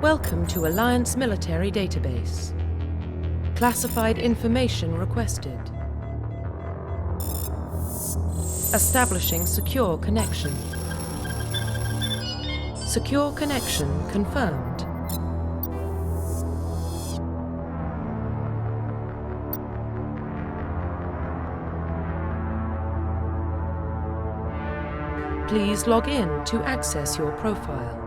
Welcome to Alliance Military Database. Classified information requested. Establishing secure connection. Secure connection confirmed. Please log in to access your profile.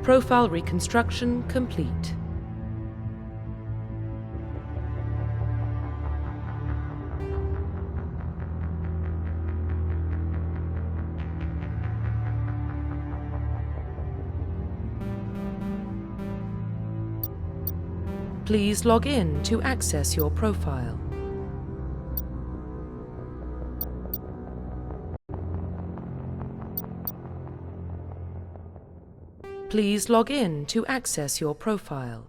Profile reconstruction complete. Please log in to access your profile. Please log in to access your profile.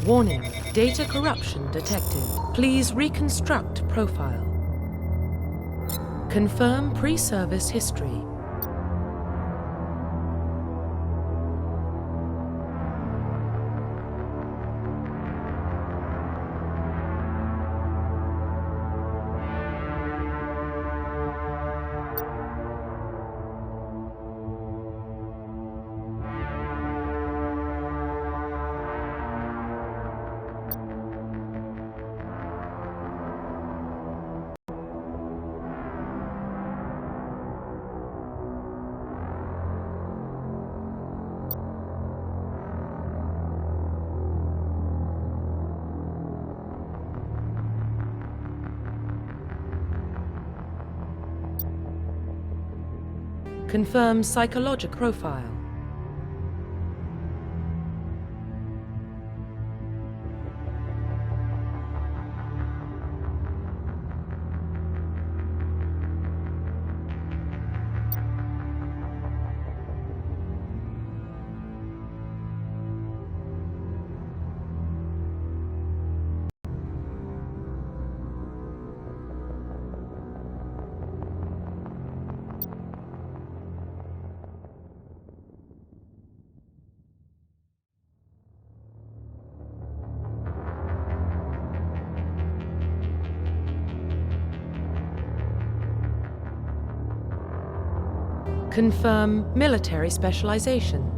Warning, data corruption detected. Please reconstruct profile. Confirm pre-service history. Confirm psychological profile. Confirm military specialization.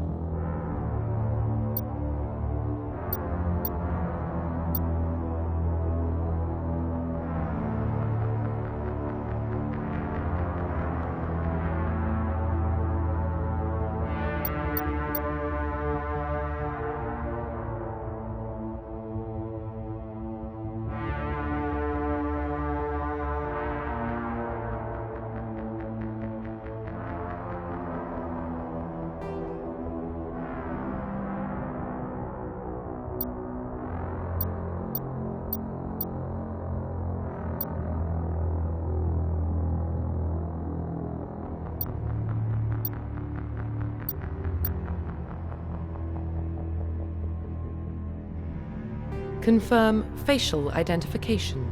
Confirm facial identification.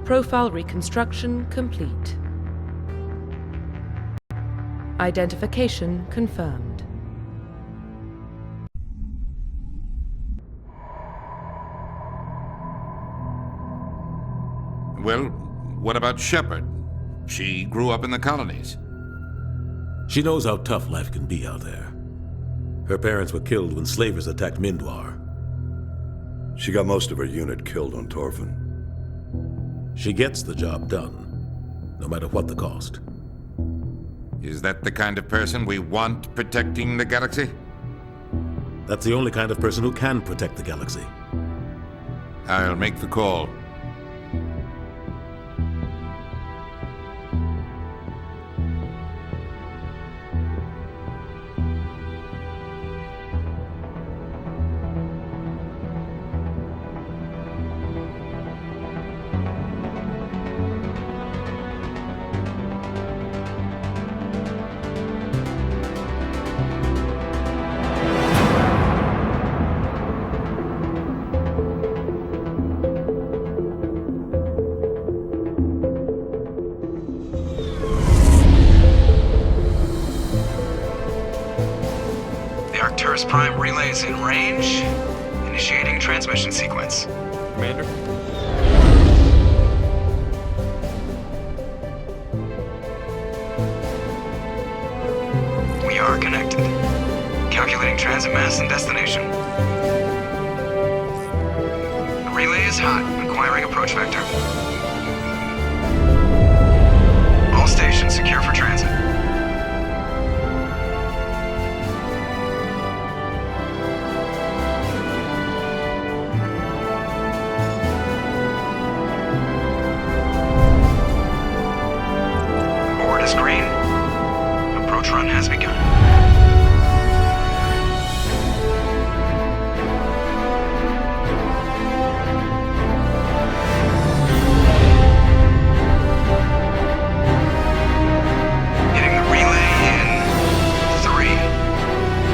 Profile reconstruction complete. Identification confirmed. Well, what about Shepard? She grew up in the colonies. She knows how tough life can be out there. Her parents were killed when slavers attacked Mindwar. She got most of her unit killed on Torfin. She gets the job done, no matter what the cost. Is that the kind of person we want protecting the galaxy? That's the only kind of person who can protect the galaxy. I'll make the call. Arcturus Prime relays in range. Initiating transmission sequence. Commander? We are connected. Calculating transit mass and destination. The relay is hot, acquiring approach vector. All stations secure for transit. Green. Approach run has begun. Hitting the relay in 3,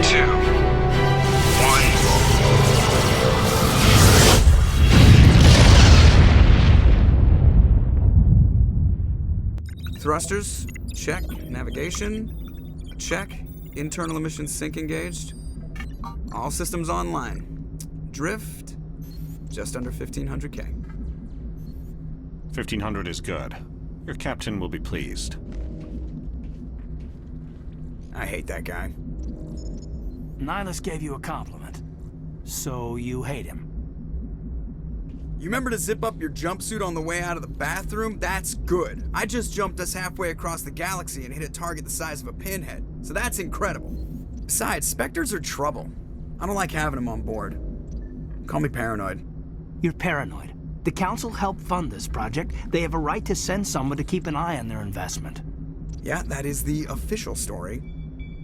2, 1. Thrusters. Check. Navigation. Check. Internal emission sync engaged. All systems online. Drift. Just under 1,500K. 1,500 is good. Your captain will be pleased. I hate that guy. Nihilus gave you a compliment. So you hate him. You remember to zip up your jumpsuit on the way out of the bathroom? That's good. I just jumped us halfway across the galaxy and hit a target the size of a pinhead. So that's incredible. Besides, Spectres are trouble. I don't like having them on board. Call me paranoid. You're paranoid. The Council helped fund this project. They have a right to send someone to keep an eye on their investment. Yeah, that is the official story.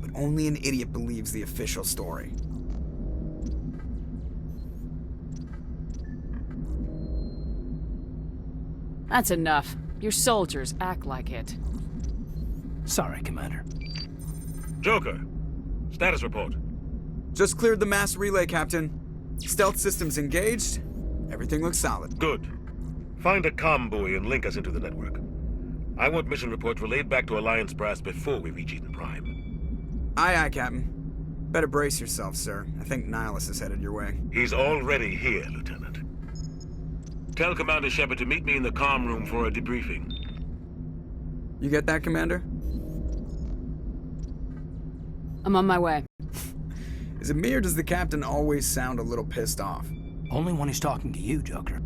But only an idiot believes the official story. That's enough. Your soldiers act like it. Sorry, Commander. Joker, status report. Just cleared the mass relay, Captain. Stealth systems engaged. Everything looks solid. Good. Find a comm buoy and link us into the network. I want mission reports relayed back to Alliance brass before we reach Eden Prime. Aye, aye, Captain. Better brace yourself, sir. I think Nihilus is headed your way. He's already here, Lieutenant. Tell Commander Shepard to meet me in the comm room for a debriefing. You get that, Commander? I'm on my way. Is it me or does the Captain always sound a little pissed off? Only when he's talking to you, Joker.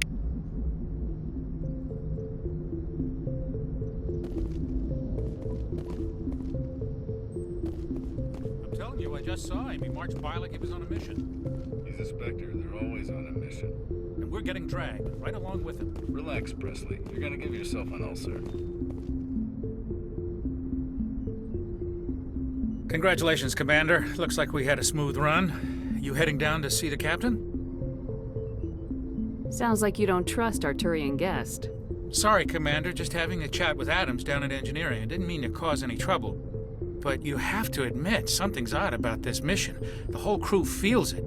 I'm telling you, I just saw him. He marched by like he was on a mission. He's a Spectre. They're always on a mission. And we're getting dragged, right along with him. Relax, Presley. You're gonna give yourself an ulcer. Congratulations, Commander. Looks like we had a smooth run. You heading down to see the captain? Sounds like you don't trust our Turian guest. Sorry, Commander. Just having a chat with Adams down at engineering. I didn't mean to cause any trouble. But you have to admit, something's odd about this mission. The whole crew feels it.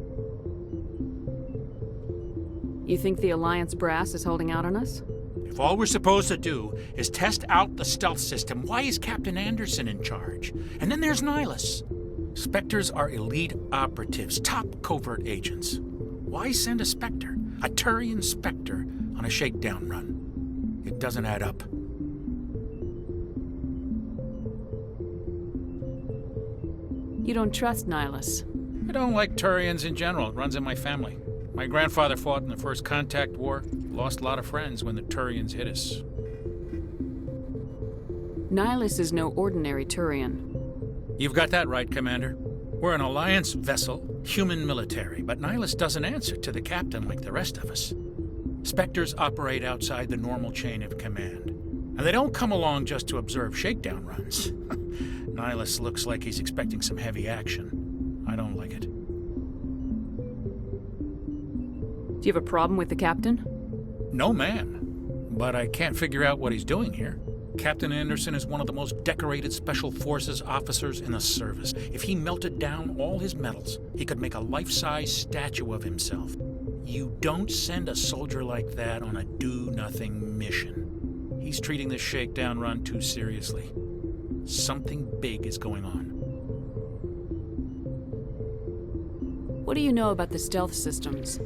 You think the Alliance brass is holding out on us? If all we're supposed to do is test out the stealth system, why is Captain Anderson in charge? And then there's Nihilus. Spectres are elite operatives, top covert agents. Why send a Spectre, a Turian Spectre, on a shakedown run? It doesn't add up. You don't trust Nihilus? I don't like Turians in general. It runs in my family. My grandfather fought in the First Contact War. Lost a lot of friends when the Turians hit us. Nihilus is no ordinary Turian. You've got that right, Commander. We're an Alliance vessel Human military, but Nihilus doesn't answer to the captain like the rest of us. Spectres operate outside the normal chain of command. And they don't come along just to observe shakedown runs. Nihilus looks like he's expecting some heavy action. I don't like it. Do you have a problem with the captain? No, man. But I can't figure out what he's doing here. Captain Anderson is one of the most decorated Special Forces officers in the service. If he melted down all his medals, he could make a life-size statue of himself. You don't send a soldier like that on a do-nothing mission. He's treating this shakedown run too seriously. Something big is going on. What do you know about the stealth systems?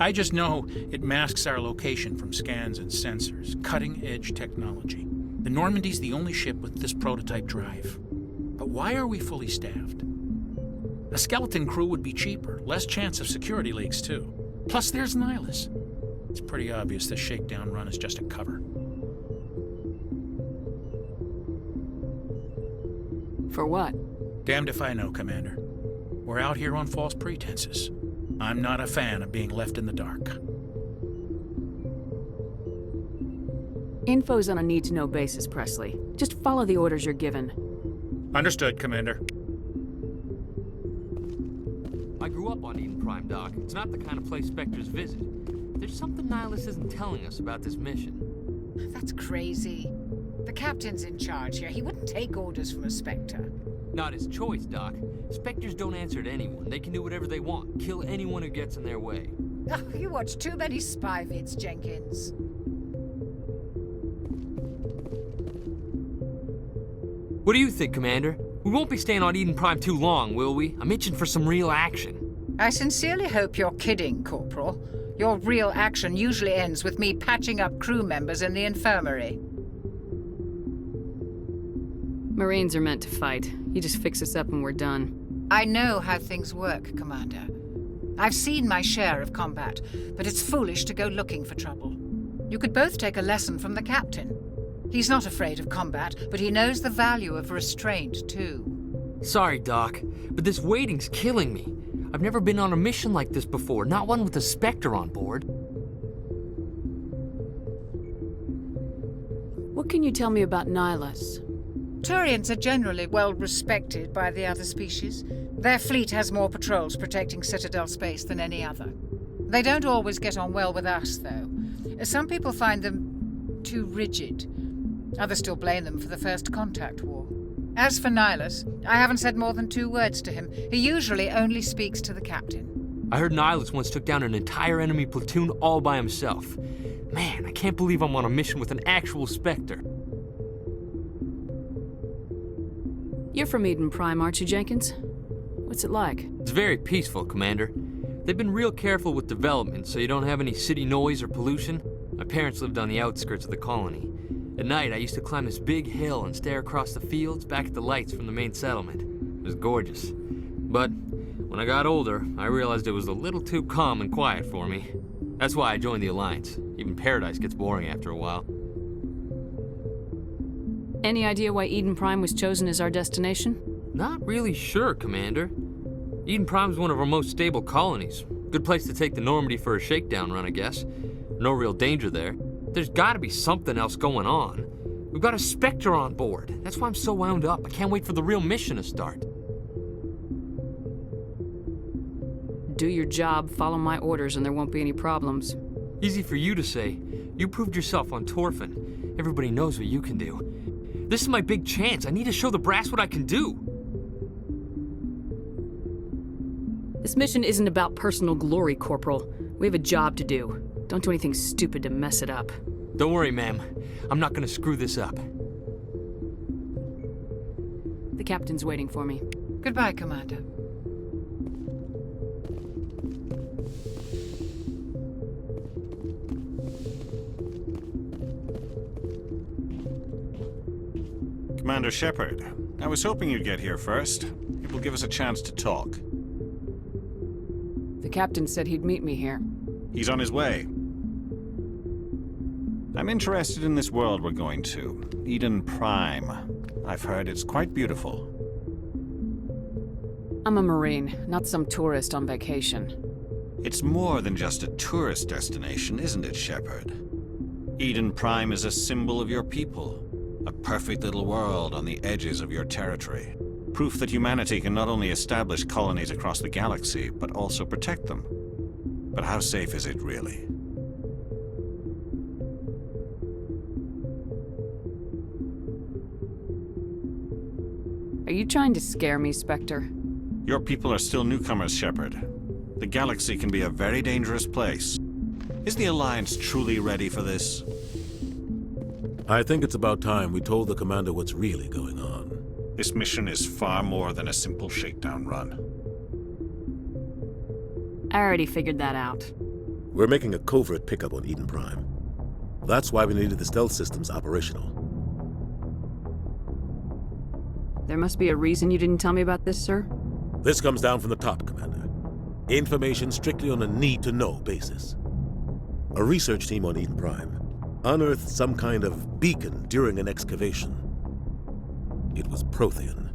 I just know it masks our location from scans and sensors. Cutting-edge technology. The Normandy's the only ship with this prototype drive. But why are we fully staffed? A skeleton crew would be cheaper, less chance of security leaks too. Plus there's Nihilus. It's pretty obvious this shakedown run is just a cover. For what? Damned if I know, Commander. We're out here on false pretenses. I'm not a fan of being left in the dark. Info's on a need-to-know basis, Presley. Just follow the orders you're given. Understood, Commander. I grew up on Eden Prime, Doc. It's not the kind of place Spectres visit. There's something Nihilus isn't telling us about this mission. That's crazy. The captain's in charge here. He wouldn't take orders from a Spectre. Not his choice, Doc. Spectres don't answer to anyone. They can do whatever they want. Kill anyone who gets in their way. Oh, you watch too many spy vids, Jenkins. What do you think, Commander? We won't be staying on Eden Prime too long, will we? I'm itching for some real action. I sincerely hope you're kidding, Corporal. Your real action usually ends with me patching up crew members in the infirmary. Marines are meant to fight. You just fix us up and we're done. I know how things work, Commander. I've seen my share of combat, but it's foolish to go looking for trouble. You could both take a lesson from the captain. He's not afraid of combat, but he knows the value of restraint, too. Sorry, Doc, but this waiting's killing me. I've never been on a mission like this before, not one with a Spectre on board. What can you tell me about Nihilus? Turians are generally well respected by the other species. Their fleet has more patrols protecting Citadel space than any other. They don't always get on well with us, though. Some people find them too rigid. Others still blame them for the First Contact War. As for Nihilus, I haven't said more than 2 words to him. He usually only speaks to the captain. I heard Nihilus once took down an entire enemy platoon all by himself. Man, I can't believe I'm on a mission with an actual Spectre. You're from Eden Prime, aren't you, Jenkins? What's it like? It's very peaceful, Commander. They've been real careful with development, so you don't have any city noise or pollution. My parents lived on the outskirts of the colony. At night, I used to climb this big hill and stare across the fields back at the lights from the main settlement. It was gorgeous. But when I got older, I realized it was a little too calm and quiet for me. That's why I joined the Alliance. Even Paradise gets boring after a while. Any idea why Eden Prime was chosen as our destination? Not really sure, Commander. Eden Prime's one of our most stable colonies. Good place to take the Normandy for a shakedown run, I guess. No real danger there. There's gotta be something else going on. We've got a Spectre on board. That's why I'm so wound up. I can't wait for the real mission to start. Do your job, follow my orders, and there won't be any problems. Easy for you to say. You proved yourself on Torfin. Everybody knows what you can do. This is my big chance. I need to show the brass what I can do. This mission isn't about personal glory, Corporal. We have a job to do. Don't do anything stupid to mess it up. Don't worry, ma'am. I'm not gonna screw this up. The captain's waiting for me. Goodbye, Commander. Commander Shepard, I was hoping you'd get here first. It will give us a chance to talk. The captain said he'd meet me here. He's on his way. I'm interested in this world we're going to, Eden Prime. I've heard it's quite beautiful. I'm a Marine, not some tourist on vacation. It's more than just a tourist destination, isn't it, Shepard? Eden Prime is a symbol of your people. A perfect little world on the edges of your territory. Proof that humanity can not only establish colonies across the galaxy, but also protect them. But how safe is it, really? Are you trying to scare me, Spectre? Your people are still newcomers, Shepard. The galaxy can be a very dangerous place. Is the Alliance truly ready for this? I think it's about time we told the Commander what's really going on. This mission is far more than a simple shakedown run. I already figured that out. We're making a covert pickup on Eden Prime. That's why we needed the stealth systems operational. There must be a reason you didn't tell me about this, sir? This comes down from the top, Commander. Information strictly on a need-to-know basis. A research team on Eden Prime unearthed some kind of beacon during an excavation. It was Prothean.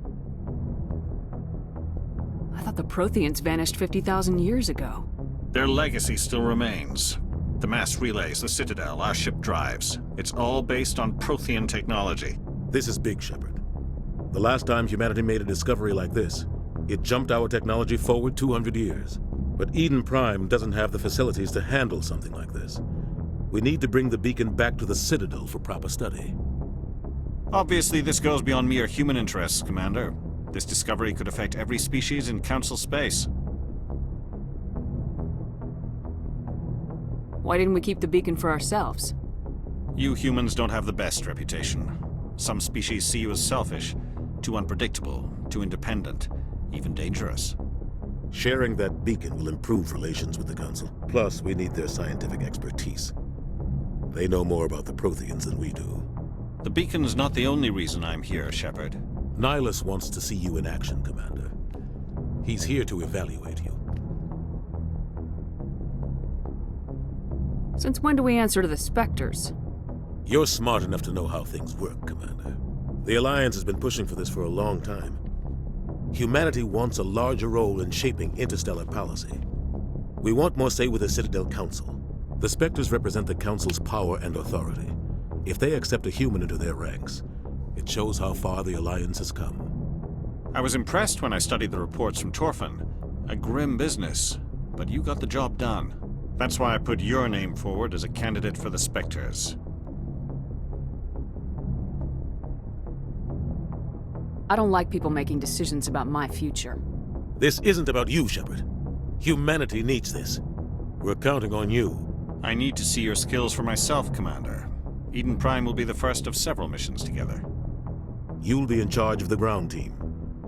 I thought the Protheans vanished 50,000 years ago. Their legacy still remains. The mass relays, the Citadel, our ship drives. It's all based on Prothean technology. This is big, Shepard. The last time humanity made a discovery like this, it jumped our technology forward 200 years. But Eden Prime doesn't have the facilities to handle something like this. We need to bring the beacon back to the Citadel for proper study. Obviously, this goes beyond mere human interests, Commander. This discovery could affect every species in Council space. Why didn't we keep the beacon for ourselves? You humans don't have the best reputation. Some species see you as selfish, too unpredictable, too independent, even dangerous. Sharing that beacon will improve relations with the Council. Plus, we need their scientific expertise. They know more about the Protheans than we do. The beacon's not the only reason I'm here, Shepard. Nihilus wants to see you in action, Commander. He's here to evaluate you. Since when do we answer to the Spectres? You're smart enough to know how things work, Commander. The Alliance has been pushing for this for a long time. Humanity wants a larger role in shaping interstellar policy. We want more say with the Citadel Council. The Spectres represent the Council's power and authority. If they accept a human into their ranks, it shows how far the Alliance has come. I was impressed when I studied the reports from Torfin. A grim business, but you got the job done. That's why I put your name forward as a candidate for the Spectres. I don't like people making decisions about my future. This isn't about you, Shepard. Humanity needs this. We're counting on you. I need to see your skills for myself, Commander. Eden Prime will be the first of several missions together. You'll be in charge of the ground team.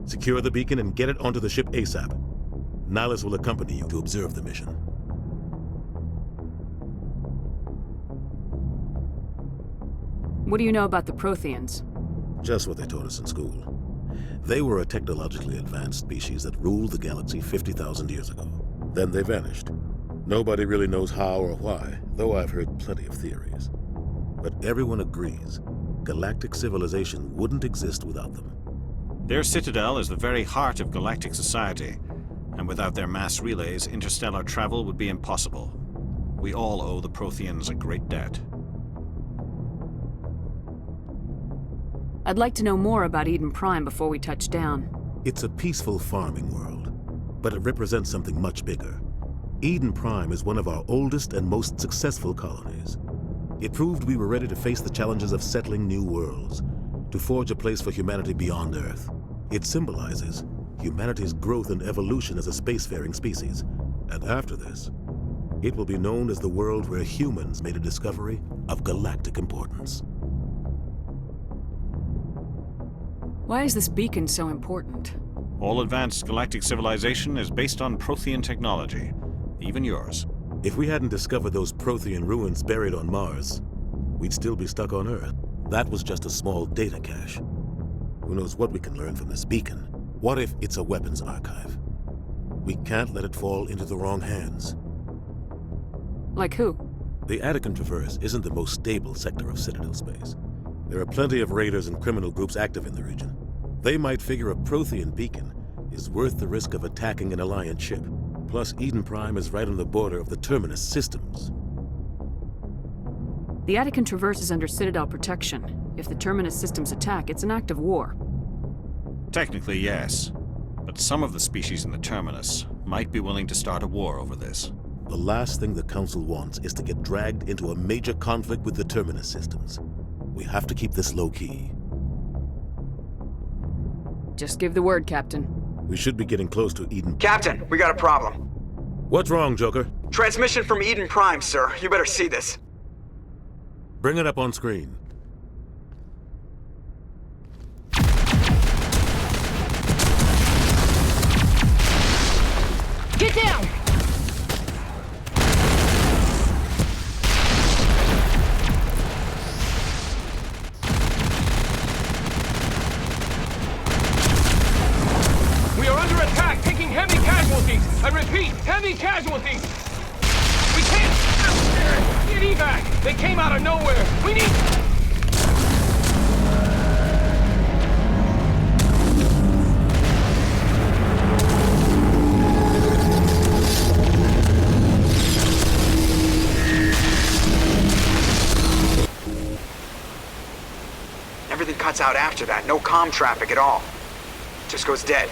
Secure the beacon and get it onto the ship ASAP. Nihilus will accompany you to observe the mission. What do you know about the Protheans? Just what they taught us in school. They were a technologically advanced species that ruled the galaxy 50,000 years ago. Then they vanished. Nobody really knows how or why, though I've heard plenty of theories. But everyone agrees, galactic civilization wouldn't exist without them. Their citadel is the very heart of galactic society, and without their mass relays, interstellar travel would be impossible. We all owe the Protheans a great debt. I'd like to know more about Eden Prime before we touch down. It's a peaceful farming world, but it represents something much bigger. Eden Prime is one of our oldest and most successful colonies. It proved we were ready to face the challenges of settling new worlds, to forge a place for humanity beyond Earth. It symbolizes humanity's growth and evolution as a spacefaring species. And after this, it will be known as the world where humans made a discovery of galactic importance. Why is this beacon so important? All advanced galactic civilization is based on Prothean technology, even yours. If we hadn't discovered those Prothean ruins buried on Mars, we'd still be stuck on Earth. That was just a small data cache. Who knows what we can learn from this beacon? What if it's a weapons archive? We can't let it fall into the wrong hands. Like who? The Attican Traverse isn't the most stable sector of Citadel space. There are plenty of raiders and criminal groups active in the region. They might figure a Prothean beacon is worth the risk of attacking an Alliance ship. Plus, Eden Prime is right on the border of the Terminus systems. The Attican Traverse is under Citadel protection. If the Terminus systems attack, it's an act of war. Technically, yes. But some of the species in the Terminus might be willing to start a war over this. The last thing the Council wants is to get dragged into a major conflict with the Terminus systems. We have to keep this low-key. Just give the word, Captain. We should be getting close to Eden. Captain, we got a problem. What's wrong, Joker? Transmission from Eden Prime, sir. You better see this. Bring it up on screen. Get down! We are under attack, taking heavy casualties. I repeat, heavy casualties. We can't get evac. They came out of nowhere. We need... Everything cuts out after that. No comm traffic at all. Just goes dead.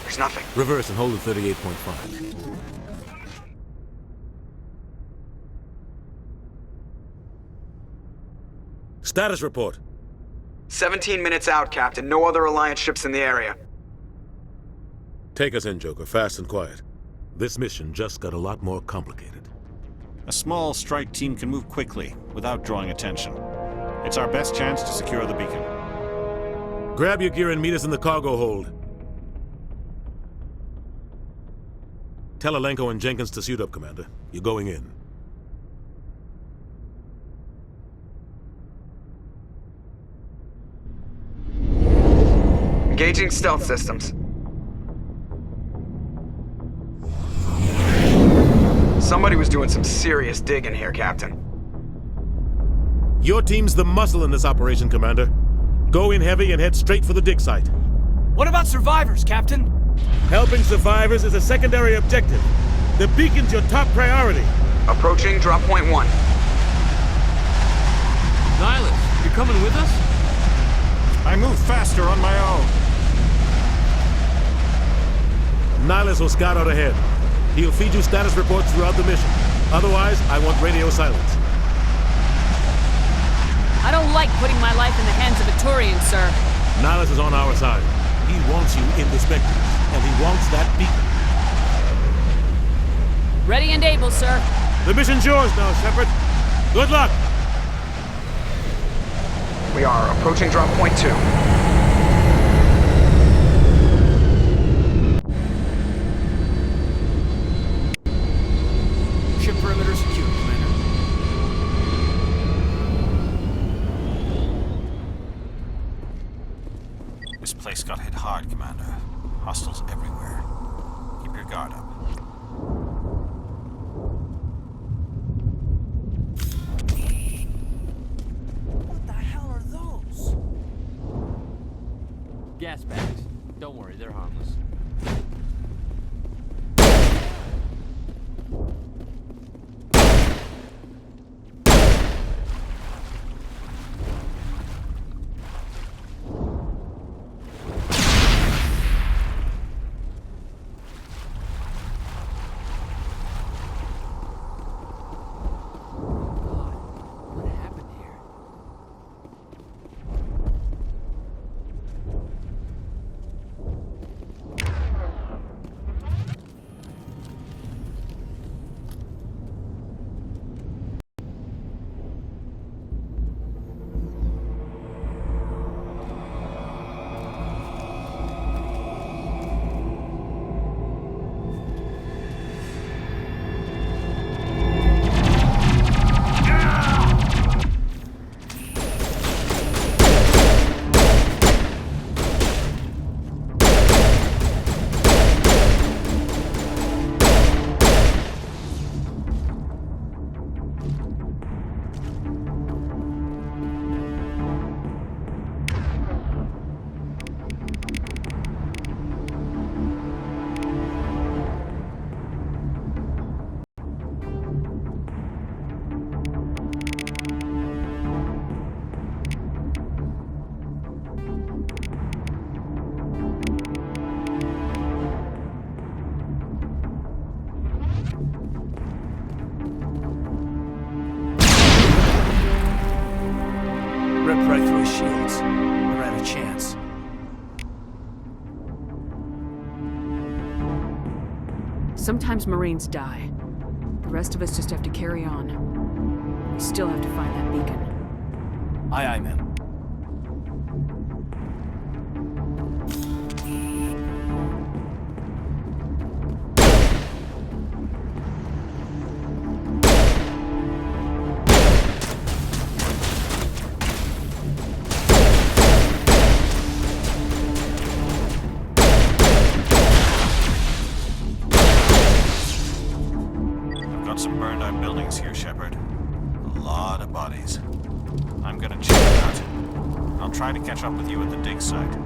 There's nothing. Reverse and hold at 38.5. Status report. 17 minutes out, Captain. No other Alliance ships in the area. Take us in, Joker, fast and quiet. This mission just got a lot more complicated. A small strike team can move quickly, without drawing attention. It's our best chance to secure the beacon. Grab your gear and meet us in the cargo hold. Tell Alenko and Jenkins to suit up, Commander. You're going in. Engaging stealth systems. Somebody was doing some serious digging here, Captain. Your team's the muscle in this operation, Commander. Go in heavy and head straight for the dig site. What about survivors, Captain? Helping survivors is a secondary objective. The beacon's your top priority. Approaching drop point 1. Nihilus, you coming with us? I move faster on my own. Nihilus will scout out ahead. He'll feed you status reports throughout the mission. Otherwise, I want radio silence. I don't like putting my life in the hands of a Turian, sir. Nihilus is on our side. He wants you in the Spectres, and he wants that beacon. Ready and able, sir. The mission's yours now, Shepard. Good luck! We are approaching drop point 2. Ship perimeter secure, Commander. This place got hit hard, Commander. Hostiles everywhere. Keep your guard up. What the hell are those? Gas bags. Don't worry, they're harmless. shields. We're at a chance. Sometimes Marines die. The rest of us just have to carry on. We still have to find that beacon. Aye, aye, ma'am. Some burned out buildings here, Shepard. A lot of bodies. I'm gonna check it out. I'll try to catch up with you at the dig site.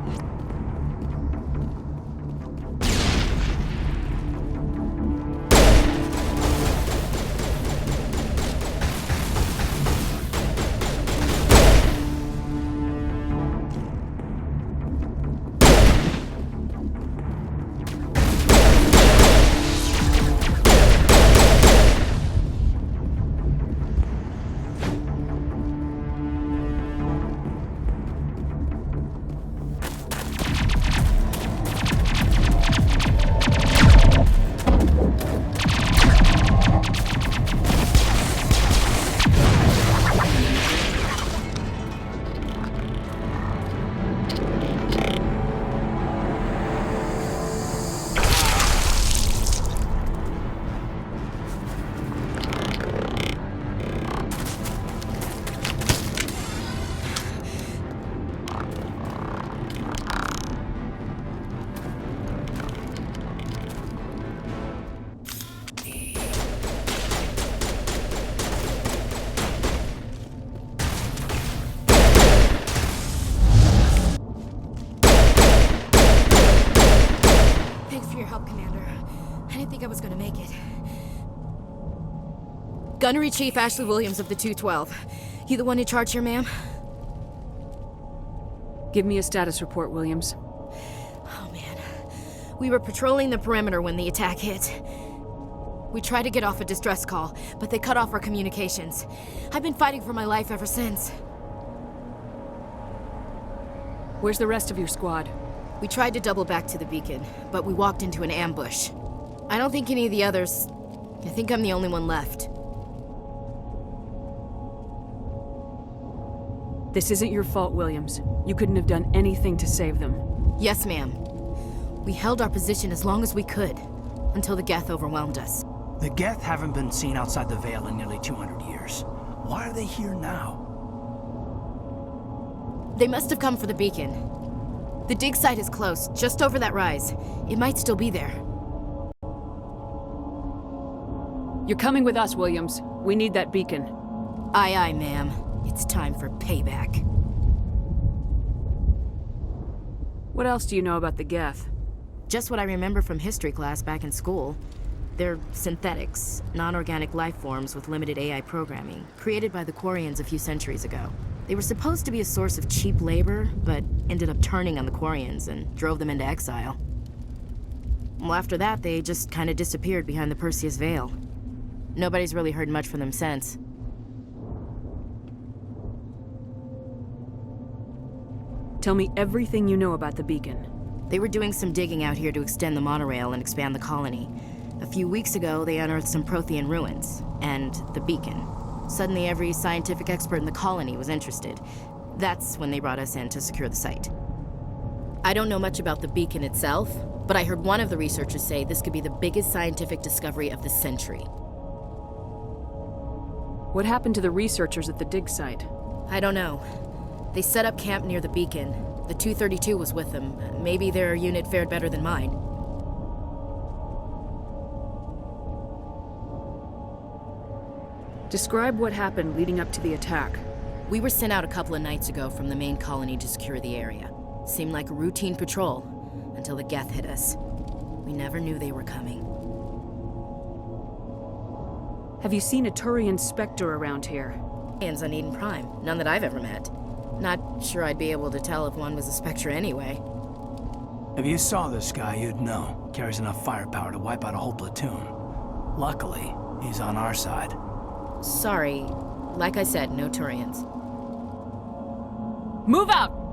I was gonna make it. Gunnery Chief Ashley Williams of the 212. You the one in charge here, ma'am? Give me a status report, Williams. Oh, man. We were patrolling the perimeter when the attack hit. We tried to get off a distress call, but they cut off our communications. I've been fighting for my life ever since. Where's the rest of your squad? We tried to double back to the beacon, but we walked into an ambush. I don't think any of the others... I think I'm the only one left. This isn't your fault, Williams. You couldn't have done anything to save them. Yes, ma'am. We held our position as long as we could, until the Geth overwhelmed us. The Geth haven't been seen outside the Veil in nearly 200 years. Why are they here now? They must have come for the beacon. The dig site is close, just over that rise. It might still be there. You're coming with us, Williams. We need that beacon. Aye, aye, ma'am. It's time for payback. What else do you know about the Geth? Just what I remember from history class back in school. They're synthetics, non-organic life forms with limited AI programming, created by the Quarians a few centuries ago. They were supposed to be a source of cheap labor, but ended up turning on the Quarians and drove them into exile. Well, after that, they just kind of disappeared behind the Perseus Veil. Nobody's really heard much from them since. Tell me everything you know about the beacon. They were doing some digging out here to extend the monorail and expand the colony. A few weeks ago, they unearthed some Prothean ruins, and the beacon. Suddenly, every scientific expert in the colony was interested. That's when they brought us in to secure the site. I don't know much about the beacon itself, but I heard one of the researchers say this could be the biggest scientific discovery of the century. What happened to the researchers at the dig site? I don't know. They set up camp near the beacon. The 232 was with them. Maybe their unit fared better than mine. Describe what happened leading up to the attack. We were sent out a couple of nights ago from the main colony to secure the area. Seemed like a routine patrol, until the Geth hit us. We never knew they were coming. Have you seen a Turian Spectre around here? Hands on Eden Prime. None that I've ever met. Not sure I'd be able to tell if one was a Spectre anyway. If you saw this guy, you'd know. Carries enough firepower to wipe out a whole platoon. Luckily, he's on our side. Sorry. Like I said, no Turians. Move out!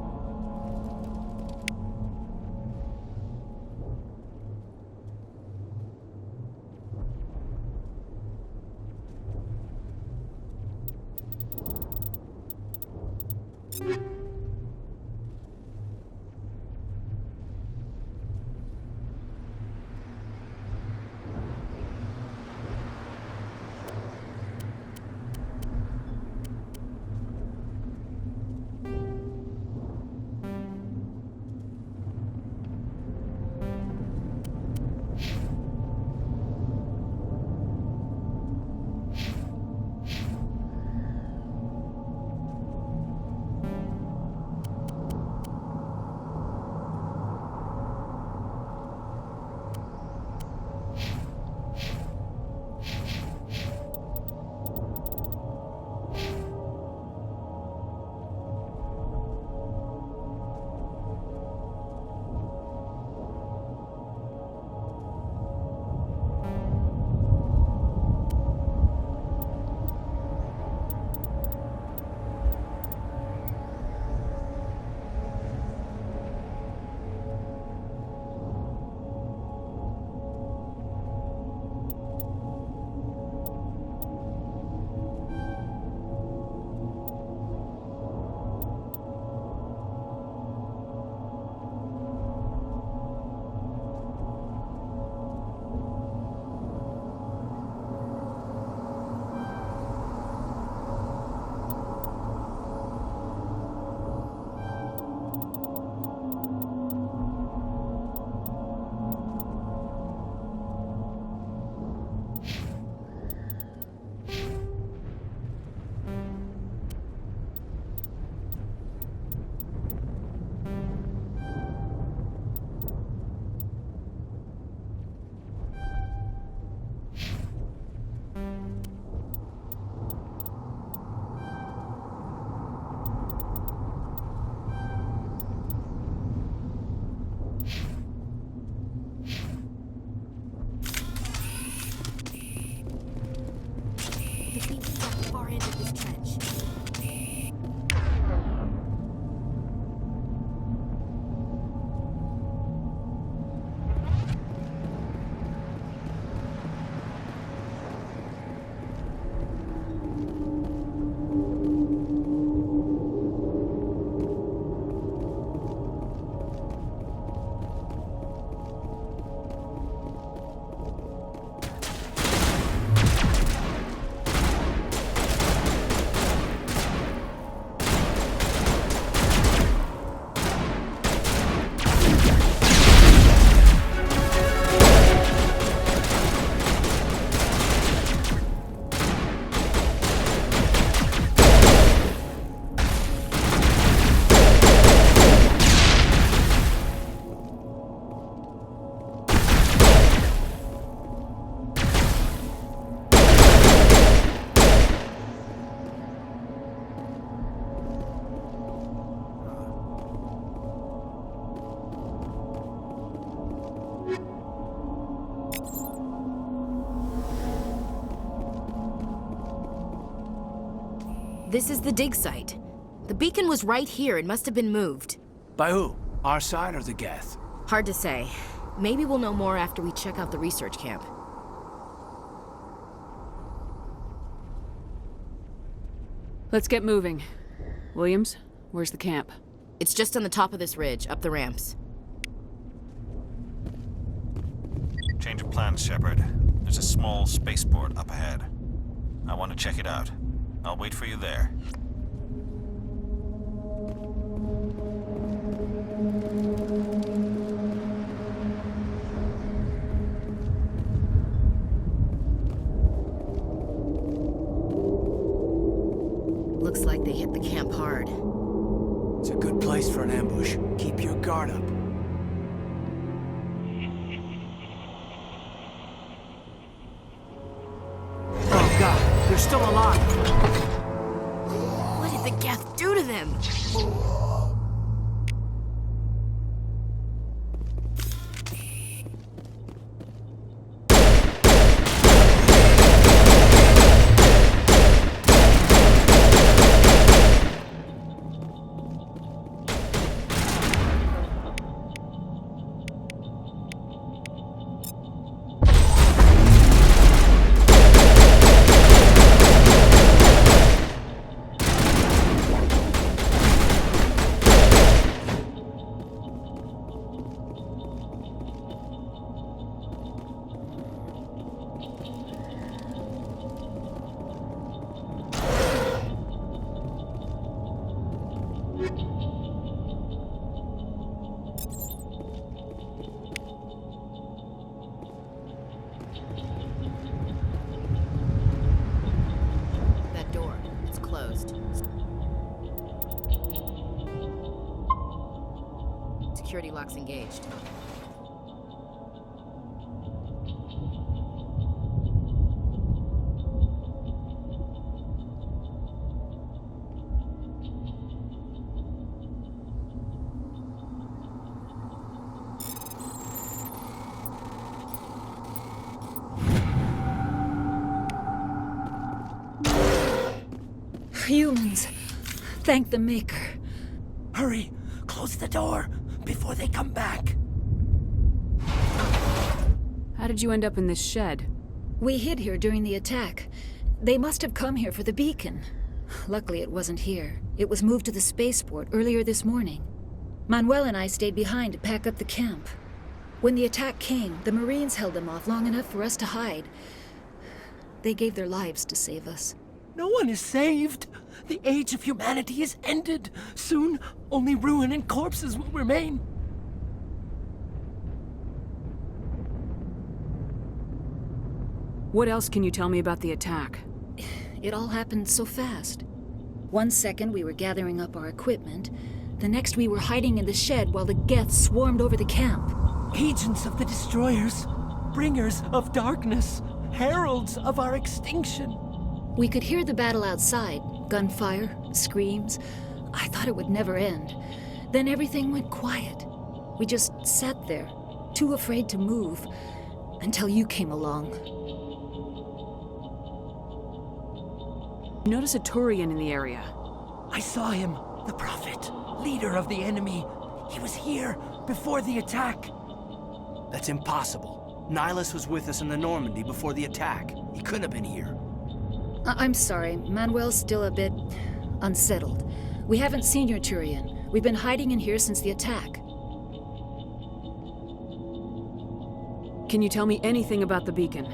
This is the dig site. The beacon was right here. It must have been moved. By who? Our side or the Geth? Hard to say. Maybe we'll know more after we check out the research camp. Let's get moving. Williams, where's the camp? It's just on the top of this ridge, up the ramps. Change of plans, Shepard. There's a small spaceport up ahead. I want to check it out. I'll wait for you there. Looks like they hit the camp hard. It's a good place for an ambush. Keep your guard up. Oh god, they're still alive! What did the Geth do to them? Security locks engaged. Humans. Thank the Maker. Hurry! Close the door before they come back. How did you end up in this shed? We hid here during the attack. They must have come here for the beacon. Luckily, it wasn't here. It was moved to the spaceport earlier this morning. Manuel and I stayed behind to pack up the camp. When the attack came, the Marines held them off long enough for us to hide. They gave their lives to save us. No one is saved. The age of humanity is ended. Soon, only ruin and corpses will remain. What else can you tell me about the attack? It all happened so fast. 1 second we were gathering up our equipment. The next we were hiding in the shed while the Geth swarmed over the camp. Agents of the Destroyers, bringers of darkness, heralds of our extinction. We could hear the battle outside. Gunfire, screams. I thought it would never end. Then everything went quiet. We just sat there, too afraid to move, until you came along. Notice a Turian in the area. I saw him, the Prophet, leader of the enemy. He was here before the attack. That's impossible. Nihilus was with us in the Normandy before the attack. He couldn't have been here. I'm sorry, Manuel's still a bit unsettled. We haven't seen your Turian. We've been hiding in here since the attack. Can you tell me anything about the beacon?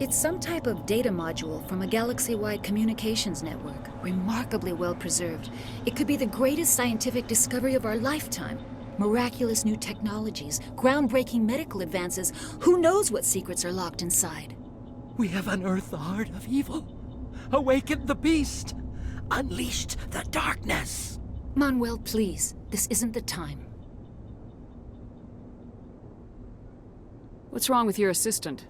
It's some type of data module from a galaxy-wide communications network. Remarkably well preserved. It could be the greatest scientific discovery of our lifetime. Miraculous new technologies, groundbreaking medical advances. Who knows what secrets are locked inside? We have unearthed the heart of evil. Awakened the beast. Unleashed the darkness. Manuel, please. This isn't the time. What's wrong with your assistant?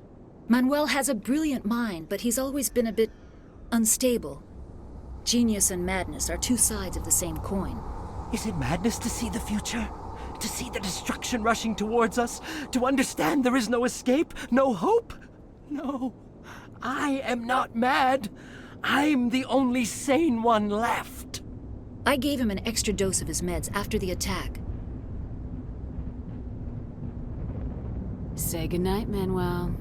Manuel has a brilliant mind, but he's always been a bit unstable. Genius and madness are two sides of the same coin. Is it madness to see the future? To see the destruction rushing towards us? To understand there is no escape? No hope? No. I am not mad. I'm the only sane one left. I gave him an extra dose of his meds after the attack. Say goodnight, Manuel.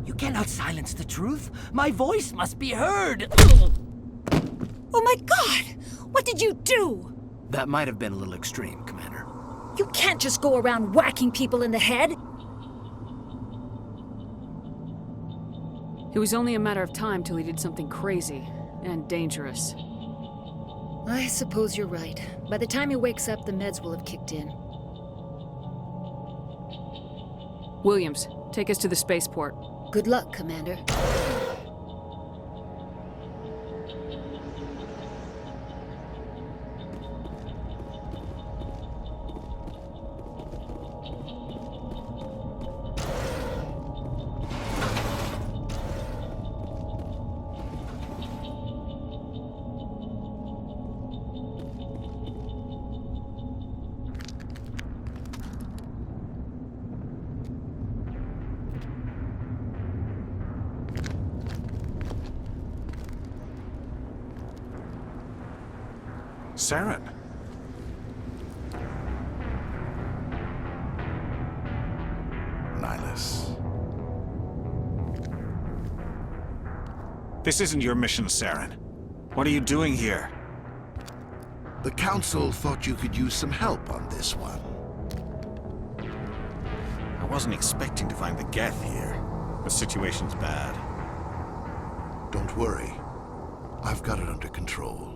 You cannot silence the truth. My voice must be heard. Oh my God! What did you do? That might have been a little extreme, Commander. You can't just go around whacking people in the head. It was only a matter of time till he did something crazy and dangerous. I suppose you're right. By the time he wakes up, the meds will have kicked in. Williams, take us to the spaceport. Good luck, Commander. Saren. Nihilus. This isn't your mission, Saren. What are you doing here? The Council thought you could use some help on this one. I wasn't expecting to find the Geth here. The situation's bad. Don't worry. I've got it under control.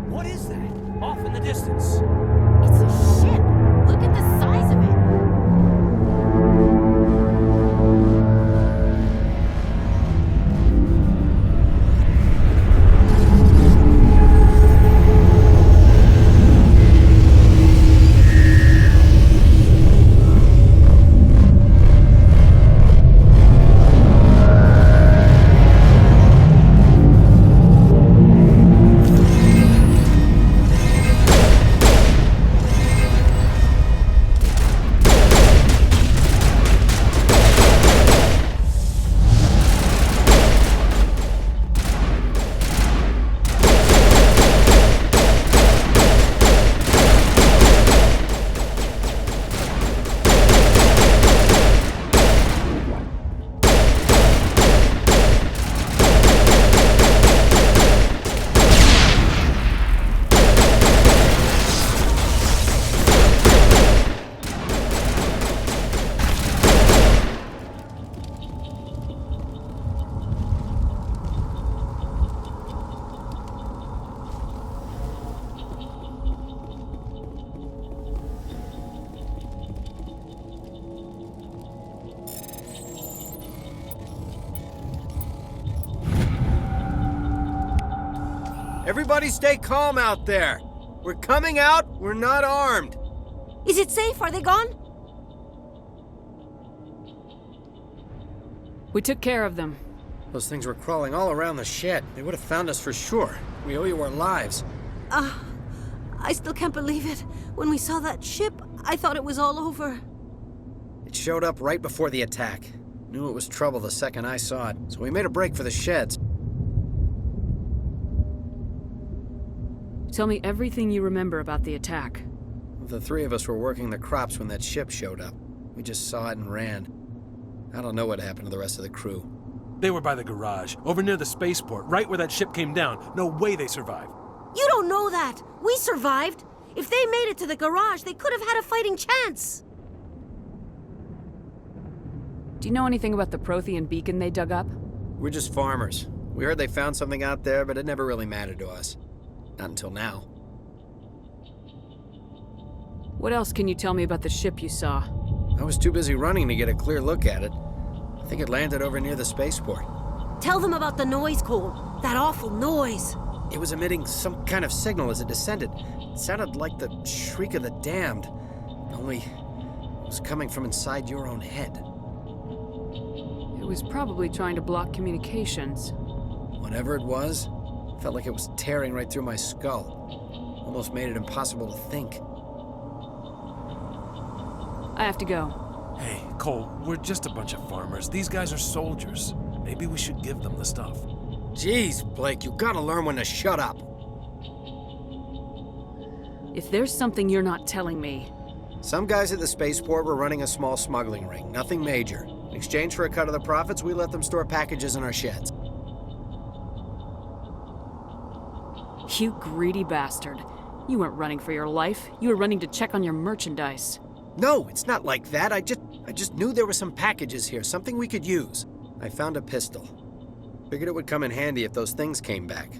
What is that? Off in the distance. It's a ship. Look at the size of it. Everybody stay calm out there. We're coming out. We're not armed. Is it safe? Are they gone? We took care of them. Those things were crawling all around the shed. They would have found us for sure. We owe you our lives. I still can't believe it. When we saw that ship, I thought it was all over. It showed up right before the attack. Knew it was trouble the second I saw it, so we made a break for the sheds. Tell me everything you remember about the attack. The three of us were working the crops when that ship showed up. We just saw it and ran. I don't know what happened to the rest of the crew. They were by the garage, over near the spaceport, right where that ship came down. No way they survived. You don't know that. We survived. If they made it to the garage, they could have had a fighting chance. Do you know anything about the Prothean beacon they dug up? We're just farmers. We heard they found something out there, but it never really mattered to us. Not until now. What else can you tell me about the ship you saw? I was too busy running to get a clear look at it. I think it landed over near the spaceport. Tell them about the noise, Cole. That awful noise. It was emitting some kind of signal as it descended. It sounded like the shriek of the damned. Only it was coming from inside your own head. It was probably trying to block communications. Whatever it was, felt like it was tearing right through my skull. Almost made it impossible to think. I have to go. Hey, Cole, we're just a bunch of farmers. These guys are soldiers. Maybe we should give them the stuff. Jeez, Blake, you gotta learn when to shut up. If there's something you're not telling me... Some guys at the spaceport were running a small smuggling ring, nothing major. In exchange for a cut of the profits, we let them store packages in our sheds. You greedy bastard. You weren't running for your life. You were running to check on your merchandise. No, it's not like that. I just knew there were some packages here, something we could use. I found a pistol. Figured it would come in handy if those things came back.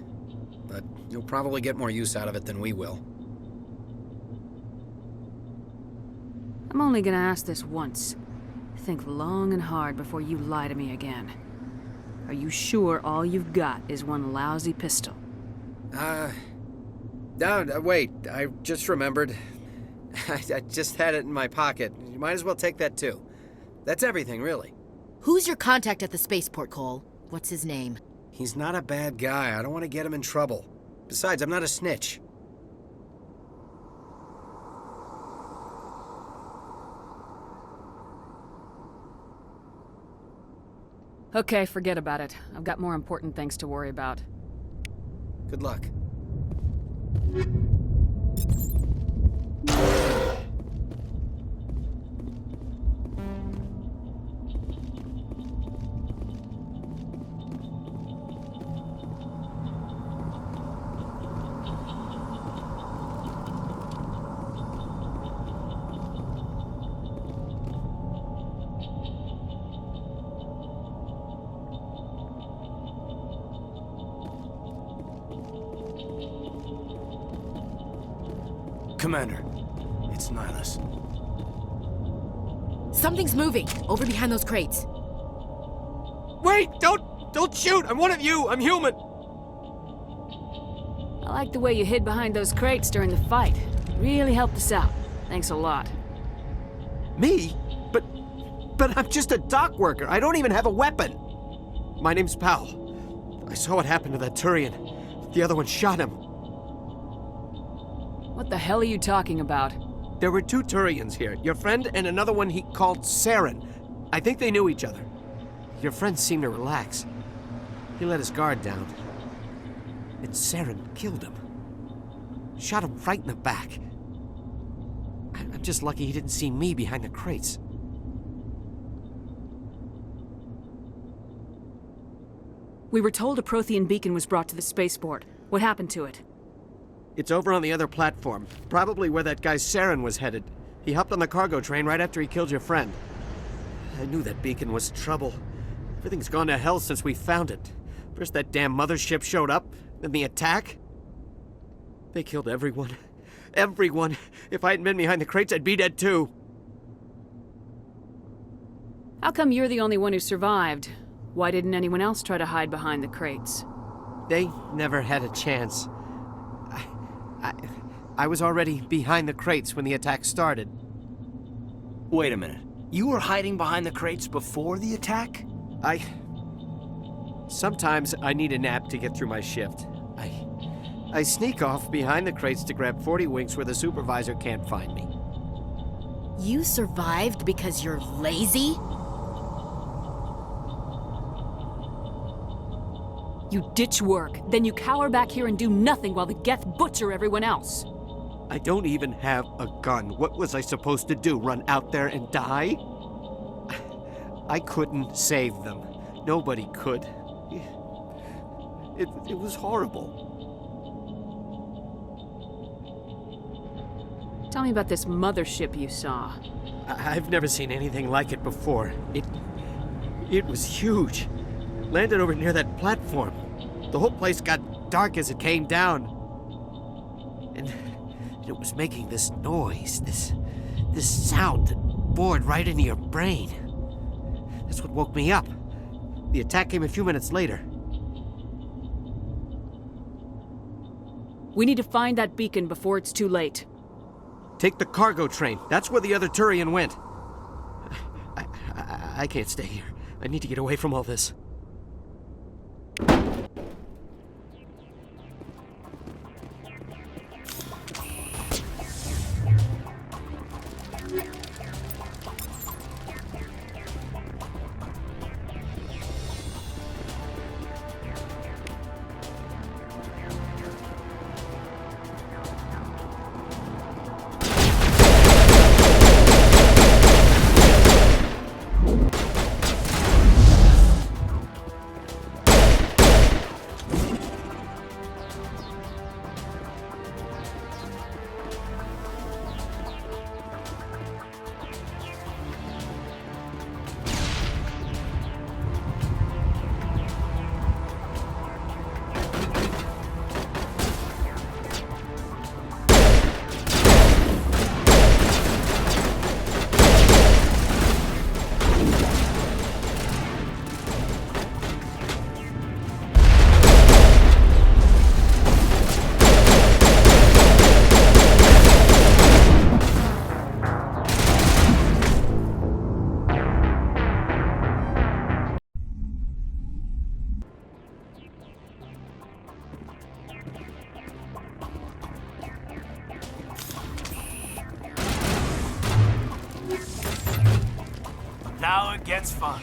But you'll probably get more use out of it than we will. I'm only gonna ask this once. Think long and hard before you lie to me again. Are you sure all you've got is one lousy pistol? No, wait. I just remembered. I just had it in my pocket. You might as well take that too. That's everything, really. Who's your contact at the spaceport, Cole? What's his name? He's not a bad guy. I don't want to get him in trouble. Besides, I'm not a snitch. Okay, forget about it. I've got more important things to worry about. Good luck. Commander, it's Nihilus. Something's moving, over behind those crates. Wait! Don't shoot! I'm one of you! I'm human! I like the way you hid behind those crates during the fight. Really helped us out. Thanks a lot. Me? But I'm just a dock worker. I don't even have a weapon. My name's Powell. I saw what happened to that Turian. The other one shot him. What the hell are you talking about? There were two Turians here. Your friend and another one he called Saren. I think they knew each other. Your friend seemed to relax. He let his guard down. And Saren killed him. Shot him right in the back. I'm just lucky he didn't see me behind the crates. We were told a Prothean beacon was brought to the spaceport. What happened to it? It's over on the other platform. Probably where that guy Saren was headed. He hopped on the cargo train right after he killed your friend. I knew that beacon was trouble. Everything's gone to hell since we found it. First that damn mothership showed up, then the attack. They killed everyone. Everyone. If I hadn't been behind the crates, I'd be dead too. How come you're the only one who survived? Why didn't anyone else try to hide behind the crates? They never had a chance. I was already behind the crates when the attack started. Wait a minute. You were hiding behind the crates before the attack? Sometimes I need a nap to get through my shift. I sneak off behind the crates to grab 40 winks where the supervisor can't find me. You survived because you're lazy? You ditch work, then you cower back here and do nothing while the Geth butcher everyone else. I don't even have a gun. What was I supposed to do, run out there and die? I couldn't save them. Nobody could. It was horrible. Tell me about this mothership you saw. I've never seen anything like it before. It was huge. Landed over near that platform. The whole place got dark as it came down. And it was making this noise, this sound that bored right into your brain. That's what woke me up. The attack came a few minutes later. We need to find that beacon before it's too late. Take the cargo train. That's where the other Turian went. I can't stay here. I need to get away from all this. Now it gets fun.